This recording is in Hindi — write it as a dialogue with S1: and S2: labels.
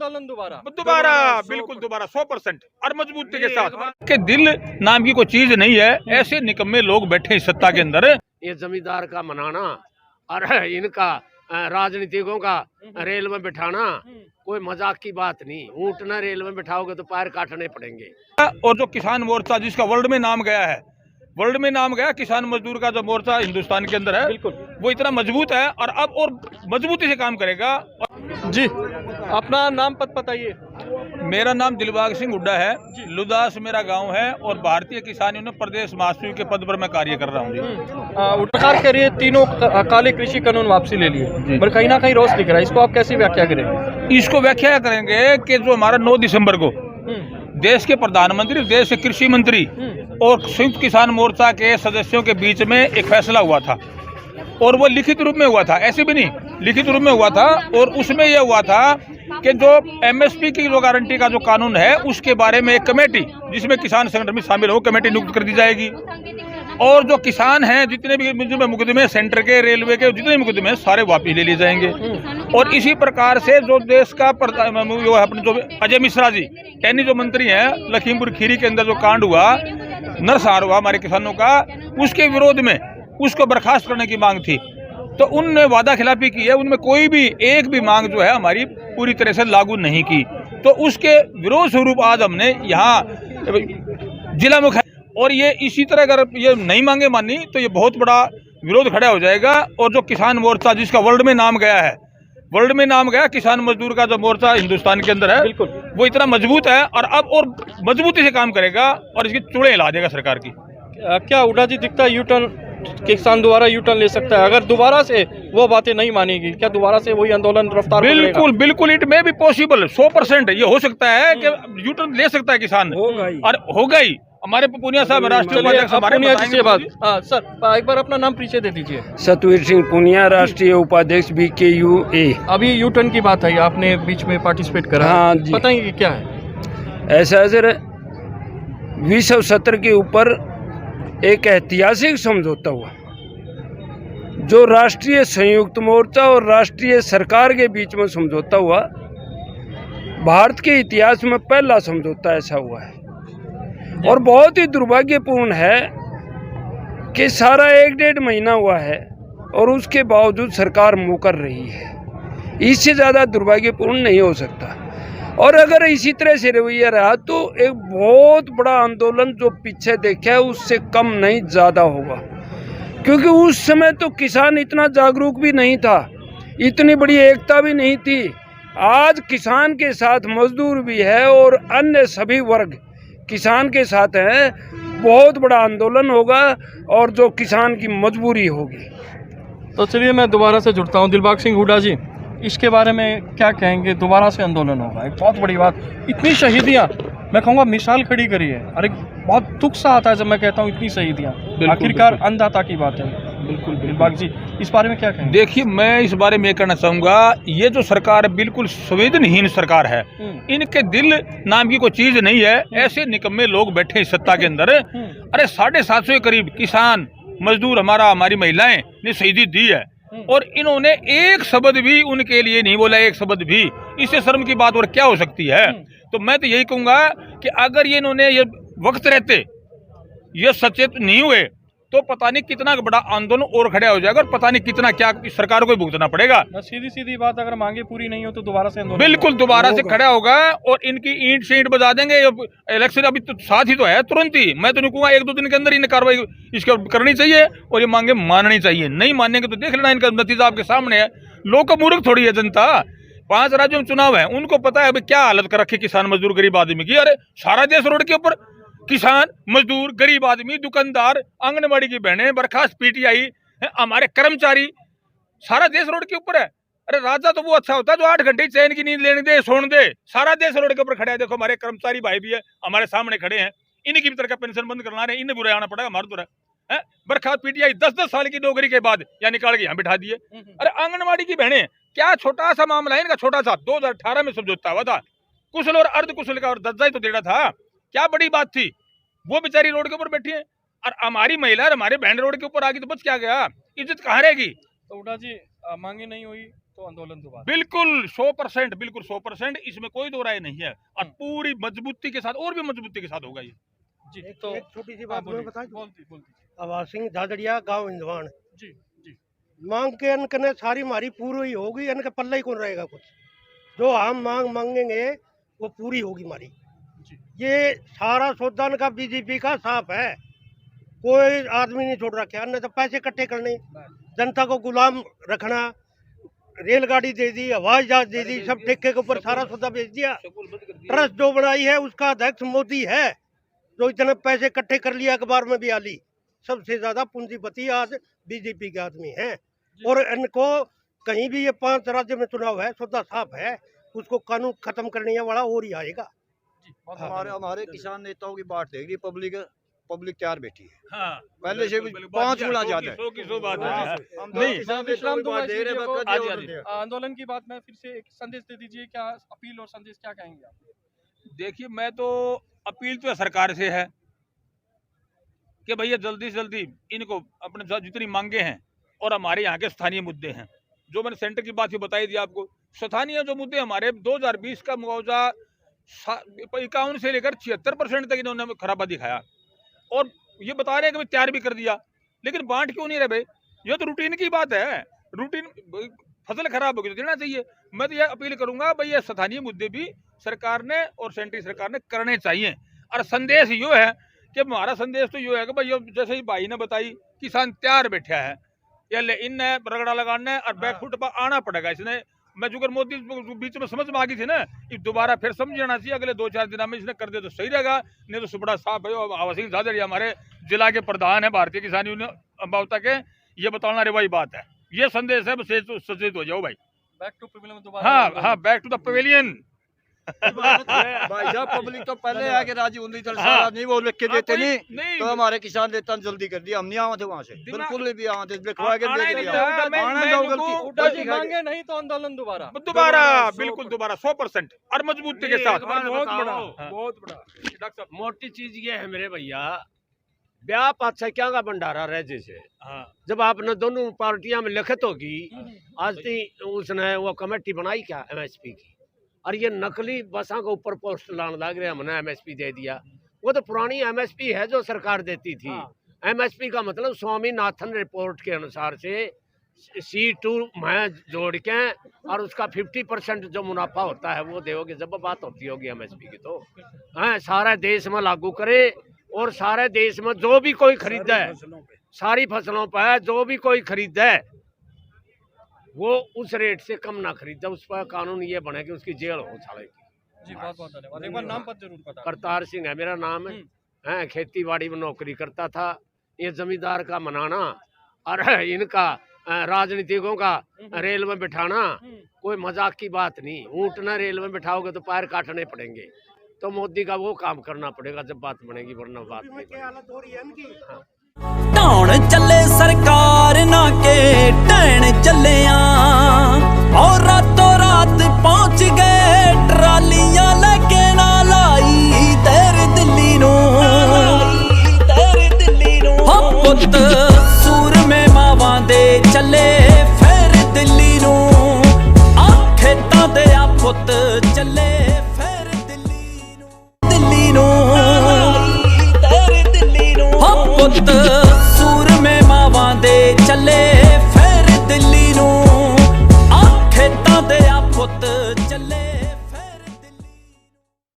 S1: आंदोलन दोबारा
S2: दोबारा बिल्कुल दोबारा 100% और मजबूती के साथ के दिल नाम की कोई चीज नहीं है। ऐसे निकम्मे लोग बैठे हैं सत्ता के अंदर।
S3: ये जमींदार का मनाना और इनका राजनीतिकों का रेल में बिठाना कोई मजाक की बात नहीं। ऊँट ना रेल में बिठाओगे तो पैर काटने पड़ेंगे।
S2: और जो किसान मोर्चा जिसका वर्ल्ड में नाम गया है, वर्ल्ड में नाम गया, किसान मजदूर का जो मोर्चा हिंदुस्तान के अंदर है
S1: बिल्कुल
S2: वो इतना मजबूत है और अब और मजबूती से काम करेगा।
S1: जी, अपना नाम पद बताइए।
S2: मेरा नाम दिलबाग सिंह हुड्डा है, लुदास मेरा गांव है और भारतीय किसान यूनियन प्रदेश महासचिव के पद पर मैं कार्य कर रहा हूँ जी।
S1: सरकार कह रही है तीनों काले कृषि कानून वापसी ले लिए, पर कहीं ना कहीं रोष दिख रहा है, इसको आप कैसे व्याख्या करेंगे?
S2: इसको व्याख्या करेंगे कि जो हमारा 9 दिसंबर को देश के प्रधानमंत्री, देश के कृषि मंत्री और संयुक्त किसान मोर्चा के सदस्यों के बीच में एक फैसला हुआ था और वो लिखित रूप में हुआ था, ऐसे भी नहीं, लिखित रूप में हुआ था। और उसमें यह हुआ था कि जो एमएसपी की जो गारंटी का जो कानून है उसके बारे में एक कमेटी जिसमें किसान संगठन भी शामिल हो, कमेटी नियुक्त कर दी जाएगी। और जो किसान हैं जितने भी मुकदमे, सेंटर के, रेलवे के जितने मुकदमे सारे वापस ले लिए जाएंगे। और इसी प्रकार से जो देश का अपने जो अजय मिश्रा जी यानी जो मंत्री हैं, लखीमपुर खीरी के अंदर जो कांड हुआ, नरसंहार हुआ हमारे किसानों का, उसके विरोध में उसको बर्खास्त करने की मांग थी। तो उनने वादा खिलाफी की है, उनमें कोई भी एक भी मांग जो है हमारी पूरी तरह से लागू नहीं की। तो उसके विरोध स्वरूप आज हमने यहाँ जिला मुख्य, और ये इसी तरह अगर ये नहीं मांगे मानी तो ये बहुत बड़ा विरोध खड़ा हो जाएगा। और जो किसान मोर्चा जिसका वर्ल्ड में नाम गया है, वर्ल्ड में नाम गया, किसान मजदूर का जो मोर्चा हिंदुस्तान के अंदर है बिल्कुल वो इतना मजबूत है और अब और मजबूती से काम करेगा और इसकी चूड़े हिला देगा सरकार की।
S1: क्या हुड्डा जी दिखता है यूटर्न, किसान दोबारा यूटर्न ले सकता है अगर दोबारा से वो बातें नहीं मानेगी? क्या दोबारा से वही आंदोलन रफ्तार?
S2: बिल्कुल बिल्कुल, इट में भी पॉसिबल, 100% ये हो सकता है कि यूटर्न ले सकता है किसान, और होगा ही। हमारे पुनिया साहब राष्ट्रीय उपाध्यक्ष हमारे
S1: से बात। सर एक बार अपना नाम परिचय दे दीजिए।
S4: सतवीर सिंह पुनिया, राष्ट्रीय उपाध्यक्ष BKUA।
S1: अभी यूटर्न की बात है, आपने बीच में पार्टिसिपेट करा।
S4: हाँ जी,
S1: बताइए क्या है?
S4: ऐसा है सर, विश्व सत्र के ऊपर एक ऐतिहासिक समझौता हुआ जो राष्ट्रीय संयुक्त मोर्चा और राष्ट्रीय सरकार के बीच में समझौता हुआ। भारत के इतिहास में पहला समझौता ऐसा हुआ है और बहुत ही दुर्भाग्यपूर्ण है कि सारा 1-1.5 महीना हुआ है और उसके बावजूद सरकार मुकर रही है। इससे ज़्यादा दुर्भाग्यपूर्ण नहीं हो सकता। और अगर इसी तरह से रवैया रहा तो एक बहुत बड़ा आंदोलन जो पीछे देखा है उससे कम नहीं ज़्यादा होगा, क्योंकि उस समय तो किसान इतना जागरूक भी नहीं था, इतनी बड़ी एकता भी नहीं थी। आज किसान के साथ मजदूर भी है और अन्य सभी वर्ग किसान के साथ हैं। बहुत बड़ा आंदोलन होगा और जो किसान की मजबूरी होगी।
S1: तो चलिए मैं दोबारा से जुड़ता हूँ। दिलबाग सिंह हुड्डा जी, इसके बारे में क्या कहेंगे? दोबारा से आंदोलन होगा, एक बहुत बड़ी बात, इतनी शहीदियाँ, मैं कहूँगा मिसाल खड़ी करी है। अरे बहुत दुख सा आता है जब मैं कहता हूँ इतनी शहीदियाँ, आखिरकार अन्नदाता की बात है। बिल्कुल दिलबाग जी, इस बारे में क्या कहेंगे?
S2: देखिए, मैं इस बारे में ये कहना चाहूँगा, ये जो सरकार बिल्कुल संवेदनहीन सरकार है, इनके दिल नाम की कोई चीज नहीं है। ऐसे निकम्मे लोग बैठे इस सत्ता के अंदर। अरे 750 के करीब किसान मजदूर हमारी महिलाएं ने शहीदी दी है और इन्होंने एक शब्द भी उनके लिए नहीं बोला, एक शब्द भी। इससे शर्म की बात और क्या हो सकती है? तो मैं तो यही कहूँगा कि अगर ये इन्होंने ये वक्त रहते ये सचेत नहीं हुए तो पता नहीं कितना बड़ा आंदोलन और खड़ा हो जाएगा और पता नहीं कितना क्या सरकार को भुगतना पड़ेगा।
S1: सीधी बात, अगर मांगे पूरी नहीं हो तो दोबारा से आंदोलन
S2: बिल्कुल दोबारा से खड़ा होगा और इनकी ईंट शीट बजा देंगे। इलेक्शन अभी तो साथ ही तो है, तुरंत ही। मैं तो नहीं कहूँगा 1-2 दिन के अंदर इन्हें कार्रवाई इसके करनी चाहिए और ये मांगे माननी चाहिए। नहीं मानेंगे तो देख लेना, इनका नतीजा आपके सामने है। लोग का मूर्ख थोड़ी है जनता। 5 राज्यों में चुनाव है, उनको पता है अभी क्या हालत कर रखी किसान मजदूर गरीब आदमी की। अरे सारा देश रोड के ऊपर, किसान मजदूर गरीब आदमी, दुकानदार, आंगनबाड़ी की बहनें, बर्खास्त PTI, हमारे कर्मचारी, सारा देश रोड के ऊपर है। अरे राजा तो वो अच्छा होता है जो 8 घंटे चैन की नींद लेने दे, सोने दे। सारा देश रोड के ऊपर खड़ा है। देखो हमारे कर्मचारी भाई भी है हमारे सामने खड़े हैं, इन्हीं की तरह का पेंशन बंद करना है, इन्हें बुरा आना पड़ेगा, हमारा तो है। बर्खास्त PTI 10-10 साल की नौकरी के बाद या निकाल के यहाँ बिठा दिए। अरे आंगनबाड़ी की बहनें, क्या छोटा सा मामला है इनका, छोटा सा 2018 में समझौता हुआ था, कुशल और अर्ध कुशल का, और दर्जा ही तो देना था, क्या बड़ी बात थी। वो बेचारी रोड के ऊपर बैठी है और हमारी महिला, हमारे बहन रोड के ऊपर आ गई तो बच क्या गया, इज्जत कहाँ रहेगी?
S1: तो हुड्डा जी, मांगे नहीं हुई तो आंदोलन दोबारा।
S2: बिल्कुल 100%, बिल्कुल 100%, इसमें कोई दो राय नहीं है। और पूरी मजबूती के साथ, और भी मजबूती के साथ होगा ये।
S1: जी
S5: तो एक छोटी सी बात मैं बता
S1: बोलती
S5: आवाज सिंह झाझड़िया गांव इंदवान
S1: जी जी
S5: मांग के इनके ने सारी हमारी पूरी होगी, इनके पल्ला ही कौन रहेगा कुछ। जो हम मांग मांगेंगे वो पूरी होगी हमारी। ये सारा सौदा का बीजेपी का साफ है, कोई आदमी नहीं छोड़ रखे। अन्य तो पैसे इकट्ठे करने, जनता को गुलाम रखना, रेलगाड़ी दे दी, हवाई जहाज दे दी, सब ठेके के ऊपर सारा सौदा बेच दिया। ट्रस्ट जो बनाई है उसका अध्यक्ष मोदी है, जो इतने पैसे इकट्ठे कर लिया अखबार में भी आली। सबसे ज्यादा पूंजीपति आज बीजेपी के आदमी हैं। और इनको कहीं भी ये 5 राज्य में चुनाव है, सौदा साफ है, उसको कानून खत्म करने वाला और ही आएगा।
S6: हमारे किसान नेताओं की बात देख रही पब्लिक तैयार बैठी है।
S2: हाँ,
S6: पहले से 5 गुना ज्यादा है।
S2: 100 की 100 बात है।
S6: हम
S2: नहीं,
S6: किसान नेताओं की बात देख रहे हैं, बस
S2: आज
S6: कद
S2: आज।
S6: और
S1: आंदोलन की बात में फिर से एक संदेश दे दीजिए, क्या अपील और संदेश क्या कहेंगे आप?
S2: देखिए, मैं तो अपील तो सरकार से है कि भैया जल्दी से जल्दी इनको अपने जितनी मांगे हैं और हमारे यहाँ के स्थानीय मुद्दे हैं, जो मैंने सेंटर की बात ही बताई थी आपको, स्थानीय जो मुद्दे हमारे 2020 का मुआवजा 51 से लेकर 76% तक इन्होंने खराबा दिखाया, और ये बता रहे हैं कि तैयार भी कर दिया, लेकिन बांट क्यों नहीं रहे भाई? ये तो रूटीन की बात है। रूटीन फसल खराब होगी तो देना चाहिए। मैं तो ये अपील करूंगा भाई, ये स्थानीय मुद्दे भी सरकार ने और सेंट्रल सरकार ने करने चाहिए। और संदेश यो है कि हमारा संदेश तो यो है कि भाई, जैसे ही भाई ने बताई, किसान तैयार बैठा है, ये इन रगड़ा लगाने और बैकफुट पर आना पड़ेगा। इसने मैं जुगर मोदी बीच में समझ में आ गई थी ना, दोबारा फिर समझ जाना चाहिए। अगले 2-4 दिन में इसने कर दे तो सही रहेगा, नहीं तो सुपड़ा साफ है। आवाज सिंह झाझड़िया हमारे जिला के प्रधान है भारतीय किसान यूनियन अम्बावता के, ये बताना रे भाई बात है, ये संदेश है, सचेत हो जाओ भाई।
S1: बैक टू पवेलियन दोबारा।
S2: हाँ, बैक टू द पवेलियन।
S6: भाई साहब, पब्लिक तो पहले आके राजी होती थी, नहीं वो लिख के देते नहीं, तो हमारे किसान नेता ने जल्दी कर दिया। हम नहीं आते वहाँ से, बिल्कुल भी आते, लिखवा के
S1: मांगे नहीं तो आंदोलन दोबारा।
S2: बिल्कुल दोबारा 100% और मजबूती के साथ।
S3: बहुत बड़ा मोटी चीज ये है मेरे भैया, ब्याह पाछा क्या का भंडारा रह जैसे। जब आपने दोनों पार्टियां में लिखित होगी, आज उसने वो कमेटी बनाई क्या MSP की, और ये नकली बसा के ऊपर पोस्ट लाने लग रहे, हमने MSP दे दिया। वो तो पुरानी MSP है जो सरकार देती थी। MSP का मतलब स्वामीनाथन रिपोर्ट के अनुसार से C2 में जोड़ के और उसका 50% जो मुनाफा होता है वो दोगे, जब बात होती होगी MSP की तो सारे देश में लागू करे। और सारे देश में जो भी कोई खरीदा है, सारी फसलों पर जो भी कोई खरीदा है, वो उस रेट से कम ना खरीदा। उस पर कानून ये बने कि उसकी जेल हो साले की।
S1: जी बहुत बहुत धन्यवाद। एक बार नाम पर जरूर बता।
S3: करतार सिंह है मेरा नाम है, खेती बाड़ी में नौकरी करता था। ये जमींदार का मनाना और इनका राजनीतिकों का रेल में बिठाना कोई मजाक की बात नहीं। ऊँट ना रेल में बिठाओगे तो पैर काटने पड़ेंगे। तो मोदी का वो काम करना पड़ेगा जब बात बनेगी, वरना बात नहीं।
S7: ढाउण चले सरकार ना के टैण चले और रातों रात पहुंच गए